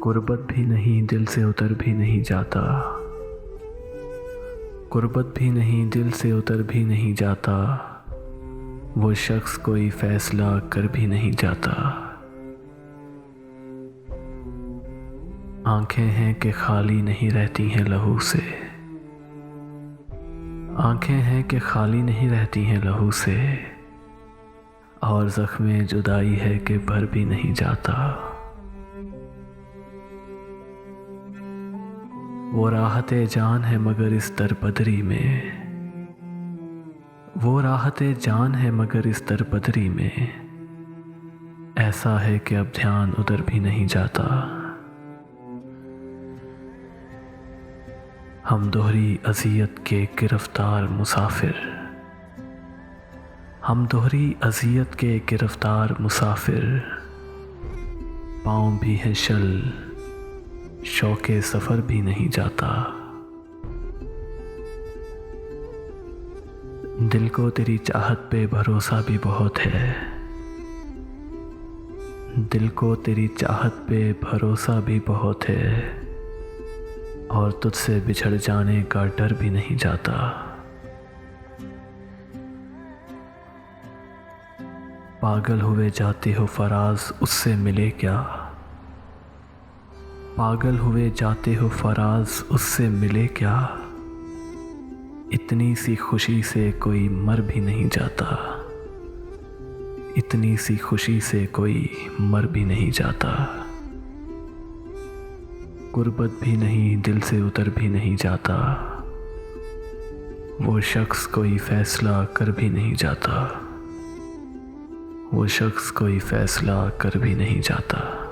गुर्बत भी नहीं, दिल से उतर भी नहीं जाता। गुर्बत भी नहीं, दिल से उतर भी नहीं जाता। वो शख्स कोई फैसला कर भी नहीं जाता। आंखें हैं कि खाली नहीं रहती हैं लहू से। आंखें हैं कि खाली नहीं रहती हैं लहू से। और ज़ख्मे जुदाई है कि भर भी नहीं जाता। वो राहते जान है मगर इस दरबदरी में। वो राहते जान है मगर इस दरबदरी में। ऐसा है कि अब ध्यान उधर भी नहीं जाता। हम दोहरी अज़ियत के गिरफ्तार मुसाफिर। हम दोहरी अज़ियत के गिरफ्तार मुसाफिर। पाँव भी है शल, शौक़े सफ़र भी नहीं जाता। दिल को तेरी चाहत पे भरोसा भी बहुत है। दिल को तेरी चाहत पे भरोसा भी बहुत है। और तुझसे बिछड़ जाने का डर भी नहीं जाता। पागल हुए जाते हो फराज, उससे मिले क्या। पागल हुए जाते हो फराज, उससे मिले क्या। इतनी सी खुशी से कोई मर भी नहीं जाता। इतनी सी खुशी से कोई मर भी नहीं जाता। गुर्बत भी नहीं, दिल से उतर भी नहीं जाता। वो शख्स कोई फैसला कर भी नहीं जाता। वो शख्स कोई फैसला कर भी नहीं जाता।